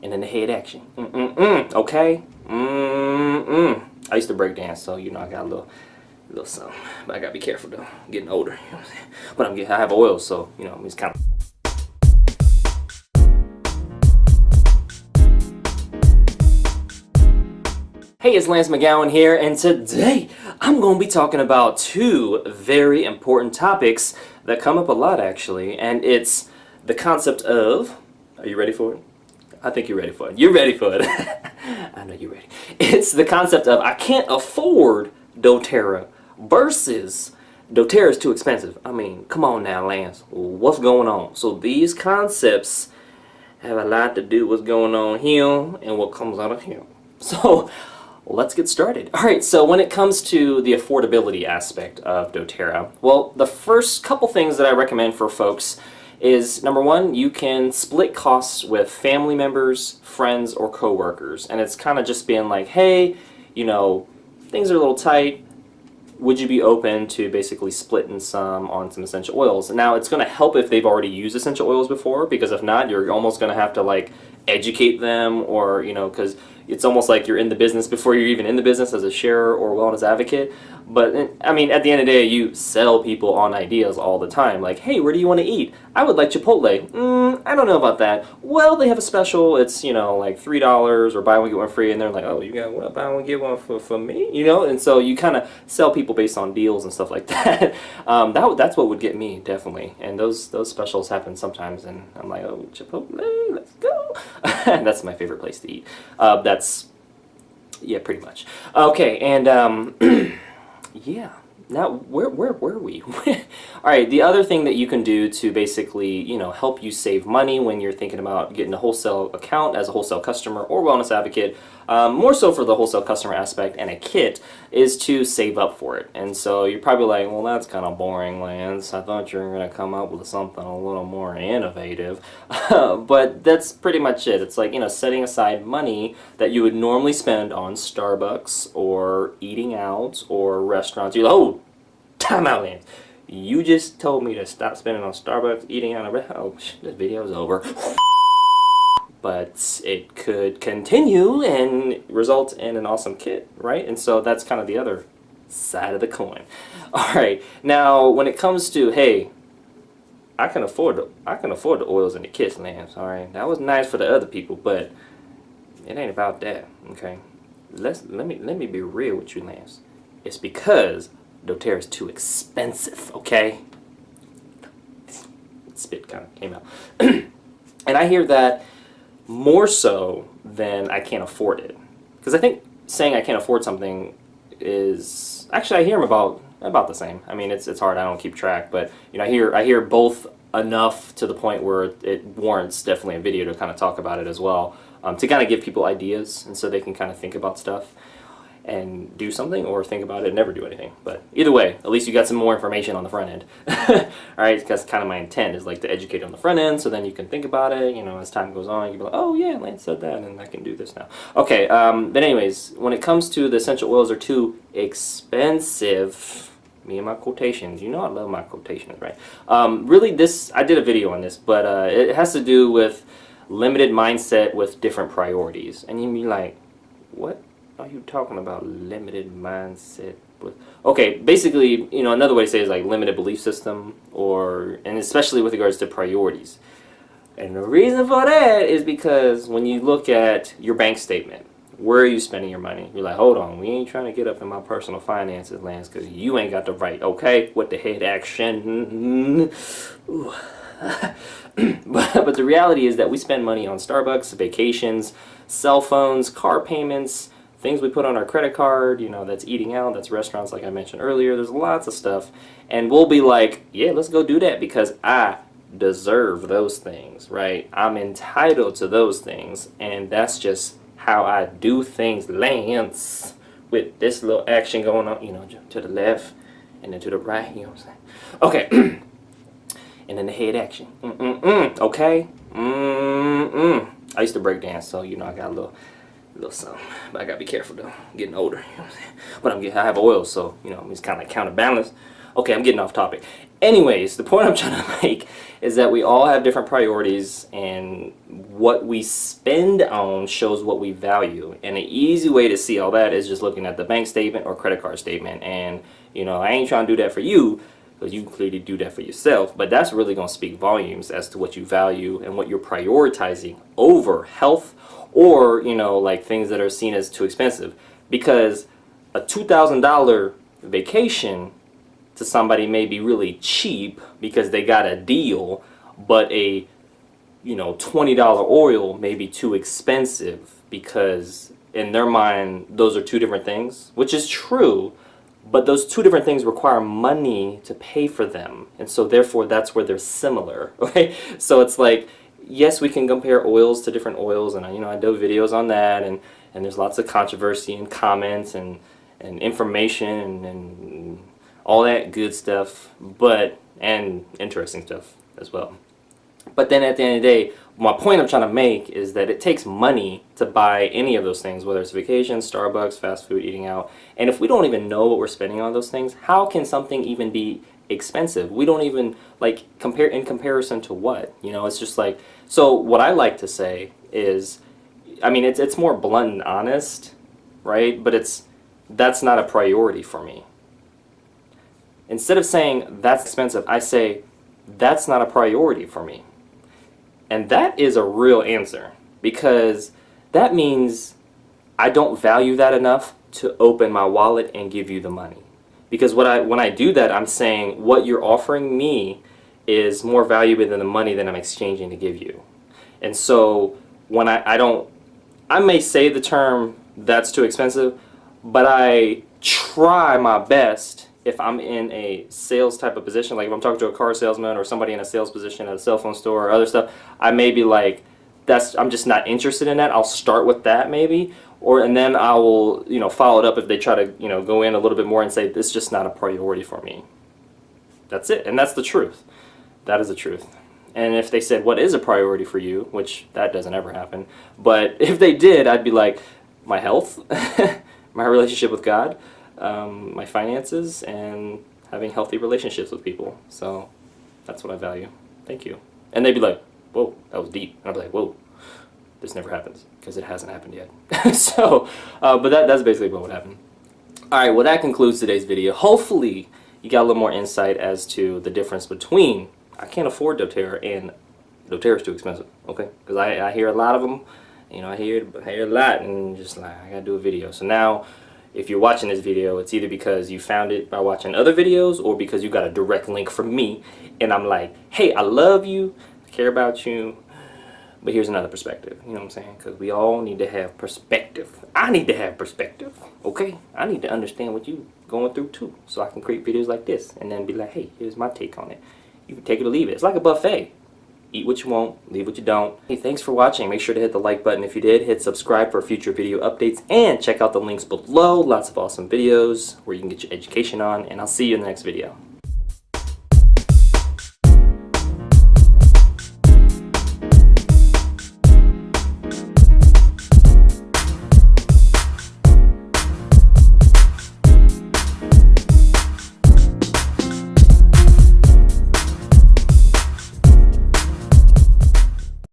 and then the head action. Okay. I used to break dance, so you know I got a little something, but I gotta be careful though. I'm getting older, you know what I'm saying? But I have oils, so you know it's kind of. Hey, it's Lance McGowan here, and today I'm going to be talking about two very important topics that come up a lot actually, and it's the concept of. Are you ready for it? I think you're ready for it. You're ready for it. I know you're ready. It's the concept of I can't afford doTERRA versus doTERRA is too expensive. I mean, come on now, Lance. What's going on? So these concepts have a lot to do with what's going on here and what comes out of here. So let's get started. All right, so when it comes to the affordability aspect of doTERRA, well, the first couple things that I recommend for folks is, number one, you can split costs with family members, friends, or coworkers. And it's kind of just being like, hey, you know, things are a little tight. Would you be open to basically splitting some on some essential oils? Now, it's going to help if they've already used essential oils before, because if not, you're almost going to have to like educate them, or, you know, because it's almost like you're in the business before you're even in the business as a sharer or wellness advocate. But I mean, at the end of the day, you sell people on ideas all the time. Like, hey, where do you want to eat? I would like Chipotle. I don't know about that. Well, they have a special. It's, you know, like $3 or buy one get one free. And they're like, oh, you got what? Buy one get one for me? You know? And so you kind of sell people based on deals and stuff like that. That's what would get me, definitely. And those specials happen sometimes. And I'm like, oh, Chipotle, let's go. That's my favorite place to eat. Yeah, pretty much. Okay, and yeah. Now, where were we? All right, the other thing that you can do to basically, you know, help you save money when you're thinking about getting a wholesale account as a wholesale customer or wellness advocate, more so for the wholesale customer aspect and a kit, is to save up for it. And so you're probably like, well, that's kind of boring, Lance. I thought you were going to come up with something a little more innovative. But that's pretty much it. It's like, you know, setting aside money that you would normally spend on Starbucks or eating out or restaurants. You're like, oh, time out, Lance. You just told me to stop spending on Starbucks, eating out of oh, this video's over. But it could continue and result in an awesome kit, right? And so that's kind of the other side of the coin. All right. Now, when it comes to, hey, I can afford the oils and the kits, Lance. All right. That was nice for the other people, but it ain't about that. Okay. Let me be real with you, Lance. It's because doTERRA is too expensive, okay? Spit kind of came out. And I hear that more so than I can't afford it. Because I think saying I can't afford something is... Actually, I hear them about the same. I mean, it's hard. I don't keep track. But, you know, I hear both enough to the point where it warrants definitely a video to kind of talk about it as well. To kind of give people ideas, and so they can kind of think about stuff and do something, or think about it and never do anything. But either way, at least you got some more information on the front end. Alright, that's kind of my intent, is like to educate on the front end, so then you can think about it, you know, as time goes on, you can be like, oh yeah, Lance said that, and I can do this now. Okay, but anyways, when it comes to the essential oils are too expensive, me and my quotations, you know I love my quotations, right? Really I did a video on this, but it has to do with limited mindset with different priorities. And you'd be like, what are you talking about, limited mindset with? Okay, basically, you know, another way to say it is like limited belief system, and especially with regards to priorities. And the reason for that is because when you look at your bank statement, where are you spending your money? You're like, hold on, we ain't trying to get up in my personal finances, Lance, because you ain't got the right, okay, with the head action. Ooh. But the reality is that we spend money on Starbucks, vacations, cell phones, car payments, things we put on our credit card, you know, that's eating out, that's restaurants like I mentioned earlier. There's lots of stuff. And we'll be like, yeah, let's go do that because I deserve those things, right? I'm entitled to those things. And that's just how I do things, Lance, with this little action going on, you know, to the left and then to the right, you know what I'm saying? Okay. And then the head action. Okay? I used to break dance, so, you know, I got a little something. But I got to be careful, though. I'm getting older, you know what I'm saying? But I have oils, so, you know, it's kind of like counterbalance. Okay, I'm getting off topic. Anyways, the point I'm trying to make is that we all have different priorities, and what we spend on shows what we value. And an easy way to see all that is just looking at the bank statement or credit card statement. And, you know, I ain't trying to do that for you, because you can clearly do that for yourself, but that's really going to speak volumes as to what you value and what you're prioritizing over health, or, you know, like things that are seen as too expensive. Because a $2,000 vacation to somebody may be really cheap because they got a deal, but a, you know, $20 oil may be too expensive, because in their mind those are two different things, which is true, but those two different things require money to pay for them, and so therefore that's where they're similar. Okay, so it's like, yes, we can compare oils to different oils, and I do videos on that, and there's lots of controversy and comments and information and all that good stuff, but and interesting stuff as well. But then at the end of the day, my point I'm trying to make is that it takes money to buy any of those things, whether it's vacation, Starbucks, fast food, eating out. And if we don't even know what we're spending on those things, how can something even be expensive? We don't even, like, compare in comparison to what? You know, it's just like, so what I like to say is, I mean, it's more blunt and honest, right? But that's not a priority for me. Instead of saying that's expensive, I say that's not a priority for me. And that is a real answer, because that means I don't value that enough to open my wallet and give you the money. Because when I do that, I'm saying what you're offering me is more valuable than the money that I'm exchanging to give you. And so when I may say the term that's too expensive, but I try my best. If I'm in a sales type of position, like if I'm talking to a car salesman or somebody in a sales position at a cell phone store or other stuff, I may be like, I'm just not interested in that. I'll start with that maybe, and then I will, you know, follow it up if they try to, you know, go in a little bit more and say, this is just not a priority for me. That's it, and that's the truth. That is the truth. And if they said, what is a priority for you, which that doesn't ever happen, but if they did, I'd be like, my health, my relationship with God, my finances, and having healthy relationships with people. So that's what I value. Thank you. And they'd be like, whoa, that was deep. And I'd be like, whoa, this never happens, because it hasn't happened yet. So, but that's basically what would happen. Alright, well, that concludes today's video. Hopefully you got a little more insight as to the difference between, I can't afford doTERRA and doTERRA's too expensive, okay? Because I hear a lot of them, you know, I hear a lot, and just like, I gotta do a video. So now, if you're watching this video, it's either because you found it by watching other videos, or because you got a direct link from me, and I'm like, hey, I love you, I care about you, but here's another perspective. You know what I'm saying? Because we all need to have perspective. I need to have perspective, okay? I need to understand what you're going through too, so I can create videos like this, and then be like, hey, here's my take on it. You can take it or leave it. It's like a buffet. Eat what you want, leave what you don't. Hey, thanks for watching. Make sure to hit the like button if you did. Hit subscribe for future video updates, and check out the links below. Lots of awesome videos where you can get your education on, and I'll see you in the next video.